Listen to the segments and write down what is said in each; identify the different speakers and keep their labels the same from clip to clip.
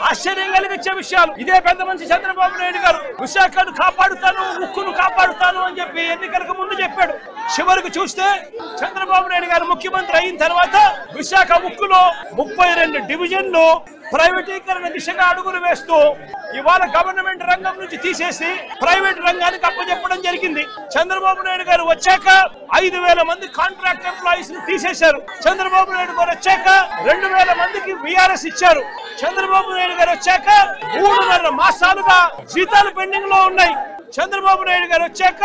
Speaker 1: ఆశ్చర్యం కలిగించే విషయాలు. ఇదే పెద్ద మనిషి చంద్రబాబు నాయుడు గారు విశాఖను కాపాడుతాను, ఉక్కును కాపాడుతాను అని చెప్పి ఎన్నికలకు ముందు చెప్పాడు. చివరికి చూస్తే చంద్రబాబు నాయుడు గారు ముఖ్యమంత్రి అయిన తర్వాత విశాఖ ఉక్కులో 32 డివిజన్లు ప్రైవేటీకరణ దిశగా అడుగులు వేస్తూ ఇవాళ గవర్నమెంట్ రంగం నుంచి తీసేసి ప్రైవేట్ రంగానికి అప్పచెప్పడం జరిగింది. చంద్రబాబు నాయుడు గారు వచ్చాక 5,000 మంది కాంట్రాక్ట్ ఎంప్లాయీస్ ని తీసేశారు. చంద్రబాబు నాయుడు గారు వచ్చాక 2,000 మందికి విఆర్ఎస్ ఇచ్చారు. చంద్రబాబు నాయుడు గారు వచ్చాక 3.5 మాసాలుగా జీతాలు పెండింగ్ లో ఉన్నాయి. చంద్రబాబు నాయుడు గారు వచ్చాక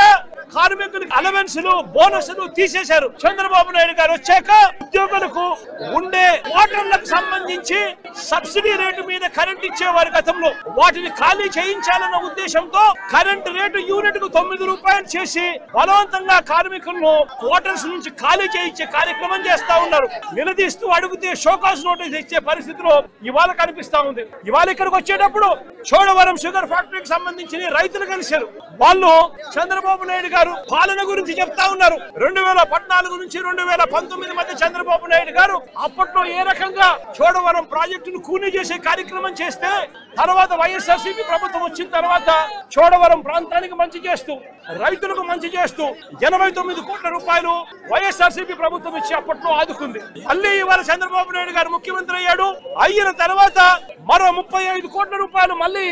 Speaker 1: కార్మికులకు అలవెన్సులు బోనస్లు తీసేశారు. చంద్రబాబు నాయుడు గారు వచ్చాక ఉద్యోగులకు ఉండే వాటర్లకు సంబంధించి సబ్సిడీ రేటు మీద కరెంట్ ఇచ్చేవారు గతంలో, వాటిని ఖాళీ చేయించాలన్న ఉద్దేశంతో కరెంట్ రేటు యూనిట్ కు 9 రూపాయలు చేసి బలవంతంగా కార్మికులను క్వార్టర్స్ నుంచి ఖాళీ చేయించే కార్యక్రమం చేస్తా ఉన్నారు. నిలదీస్తూ అడిగితే షోకాస్ నోటీస్ ఇచ్చే పరిస్థితిలో ఇవాళ కనిపిస్తా ఉంది. ఇవాళ ఇక్కడికి వచ్చేటప్పుడు చోడవరం షుగర్ ఫ్యాక్టరీకి సంబంధించి రైతులు కలిశారు. వాళ్ళు చంద్రబాబు నాయుడు గారు పాలన గురించి చెప్తా ఉన్నారు. 2014 నుంచి 2019 మధ్య చంద్రబాబు నాయుడు గారు అప్పట్లో ఏ రకంగా చోడవరం ప్రాజెక్టును కూనీ చేసే కార్యక్రమం చేస్తే, తర్వాత వైఎస్ఆర్సీపీ ప్రభుత్వం వచ్చిన తర్వాత చోడవరం ప్రాంతానికి మంచి చేస్తూ రైతులకు మంచి చేస్తూ 89 కోట్ల రూపాయలు వైఎస్ఆర్సీపీ ప్రభుత్వం ఇచ్చి అప్పట్లో ఆదుకుంది. మళ్ళీ ఇవాళ చంద్రబాబు నాయుడు గారు ముఖ్యమంత్రి అయిన తర్వాత మరో 35 కోట్ల రూపాయలు మళ్ళీ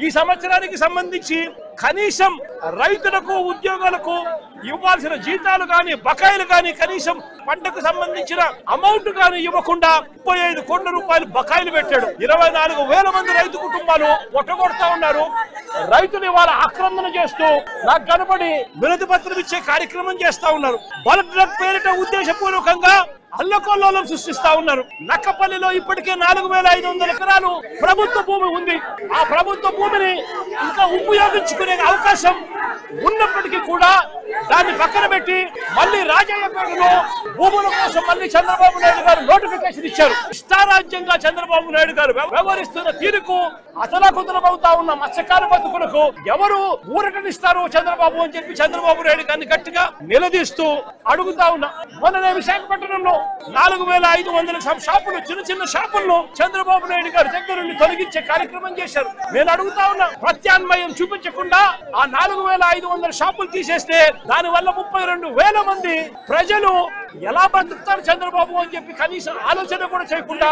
Speaker 1: ఈ సంవత్సరానికి సంబంధించి కనీసం రైతులకు ఉద్యోగులకు ఇవ్వాల్సిన జీతాలు గాని బకాయిలు గాని కనీసం పంటకు సంబంధించిన అమౌంట్ గాని ఇవ్వకుండా 35 కోట్ల రూపాయలు బకాయిలు పెట్టాడు. 24,000 మంది రైతు కుటుంబాలు ఒట్టగొడతా ఉన్నారు. రైతులు ఇవాళ ఆక్రందన చేస్తూ నాకు కనబడి వినతి పత్రం ఇచ్చే కార్యక్రమం చేస్తా ఉన్నారు. బల్క్ డ్రగ్ పేరిట ఉద్దేశపూర్వకంగా అల్లకొల్లోలం సృష్టిస్తా ఉన్నారు. నక్కపల్లిలో ఇప్పటికే 4,500 ఎకరాలు ప్రభుత్వ భూమి ఉంది. ఆ ప్రభుత్వ భూమిని ఇంకా ఉపయోగించుకునే అవకాశం ఉన్నప్పటికీ కూడా దాన్ని పక్కన పెట్టి మళ్ళీ రాజయ్యపేటలో భూముల కోసం మళ్ళీ చంద్రబాబు నాయుడు గారు నోటిఫికేషన్ ఇచ్చారు. ఇష్టారాజ్యంగా చంద్రబాబు నాయుడు గారు వ్యవహరిస్తున్న తీరుకు అతలాకుతలమవుతా ఉన్న మత్స్యకార బతుకులకు ఎవరు ఊరటనిస్తారు చంద్రబాబు అని చెప్పి చంద్రబాబు నాయుడు గారిని గట్టిగా నిలదీస్తూ అడుగుతా ఉన్నా. మొన్ననే విశాఖపట్నంలో 4,500 షాపులు, చిన్న షాపులను చంద్రబాబు నాయుడు గారు దగ్గర నుండి తొలగించే కార్యక్రమం చేశారు. నేను అడుగుతా ఉన్నా, ప్రత్యామ్నాయం చూపించకుండా ఆ 4,500 షాపులు తీసేస్తే దాని వల్ల 32,000 మంది ప్రజలు ఎలా బతుకుతారు చంద్రబాబు అని చెప్పి కనీసం ఆలోచన కూడా చేయకుండా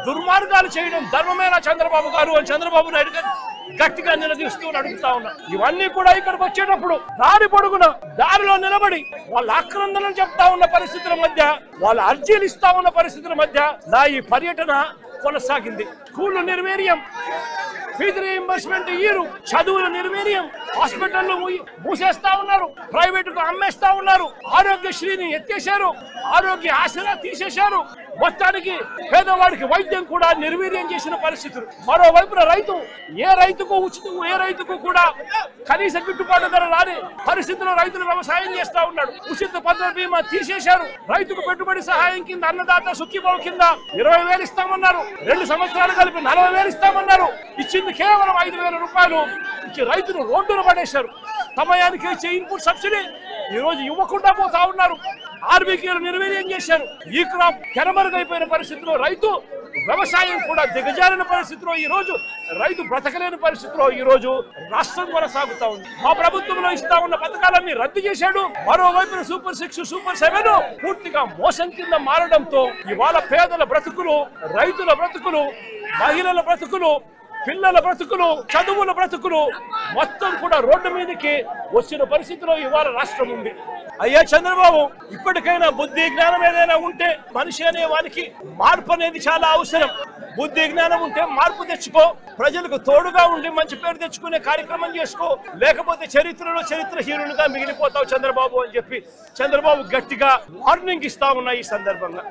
Speaker 1: దుర్మార్గాలు చేయడం ధర్మమేనా చంద్రబాబు గారు అని చంద్రబాబు నాయుడు గారు గట్టిగా నిలదీస్తూ అడుగుతా ఉన్నా. ఇవన్నీ కూడా ఇక్కడికి వచ్చేటప్పుడు దారి పొడుగున దారిలో నిలబడి వాళ్ళ ఆక్రందనలు చెప్తా ఉన్న పరిస్థితుల మధ్య, వాళ్ళ అర్జీలు ఇస్తా ఉన్న పరిస్థితుల మధ్య నా ఈ పర్యటన కొనసాగింది. స్కూళ్ళు నిర్వీర్యం, ఫీజు రీయింబర్స్మెంట్ ఇయ్యరు, చదువుల నిర్వీర్యం, హాస్పిటల్లో మూసేస్తా ఉన్నారు, ప్రైవేటుకు అమ్మేస్తా ఉన్నారు, ఆరోగ్యశ్రీని ఎత్తేశారు, ఆరోగ్య ఆసరా తీసేశారు, మొత్తానికి పేదవాడికి వైద్యం కూడా నిర్వీర్యం చేసిన పరిస్థితులు. మరోవైపున ఏ రైతుకు కూడా కనీస గిట్టుబాటు ధర రాని పరిస్థితుల్లో రైతులు వ్యవసాయం చేస్తా ఉన్నాడు. ఉచిత పద్ధతి బీమా తీసేశారు. రైతుకు పెట్టుబడి సహాయం కింద అన్నదాత సుఖీభావ కింద 20,000 ఇస్తామన్నారు. 2 సంవత్సరాలు కలిపి 40,000 ఇస్తామన్నారు. ఇచ్చింది కేవలం 5,000 రూపాయలు ఇచ్చి రైతులు రోడ్డున పడేశారు. సమయానికి ఇచ్చే ఇన్పుట్ సబ్సిడీ ఈ రోజు ఇవ్వకుండా పోతా ఉన్నారు. ఆర్బీకేలు నిర్వీర్యం చేశారు. ఈ క్రాప్ కెరమరుగైపోయిన పరిస్థితిలో రైతు వ్యవసాయం కూడా దిగజారిన పరిస్థితిలో ఈ రోజు రైతు బ్రతకలేని పరిస్థితిలో ఈ రోజు రాష్ట్రం కొనసాగుతా ఉంది. మా ప్రభుత్వంలో ఇస్తా ఉన్న పథకాలన్నీ రద్దు చేశాడు. మరోవైపున సూపర్ 6, సూపర్ 7 పూర్తిగా మోసం కింద మారడంతో ఇవాళ పేదల బ్రతుకులు, రైతుల బ్రతుకులు, మహిళల బ్రతుకులు, పిల్లల బ్రతుకులు, చదువుల బ్రతుకులు మొత్తం కూడా రోడ్డు మీదకి వచ్చిన పరిస్థితిలో ఇవాళ రాష్ట్రం ఉంది. అయ్యా చంద్రబాబు, ఇప్పటికైనా బుద్ధి జ్ఞానం ఏదైనా ఉంటే మనిషి అనే వానికి మార్పు అనేది చాలా అవసరం. బుద్ధి జ్ఞానం ఉంటే మార్పు తెచ్చుకో, ప్రజలకు తోడుగా ఉండి మంచి పేరు తెచ్చుకునే కార్యక్రమం చేసుకో, లేకపోతే చరిత్రహీనులుగా మిగిలిపోతావు చంద్రబాబు అని చెప్పి చంద్రబాబు గట్టిగా వార్నింగ్ ఇస్తా ఉన్నా ఈ సందర్భంగా.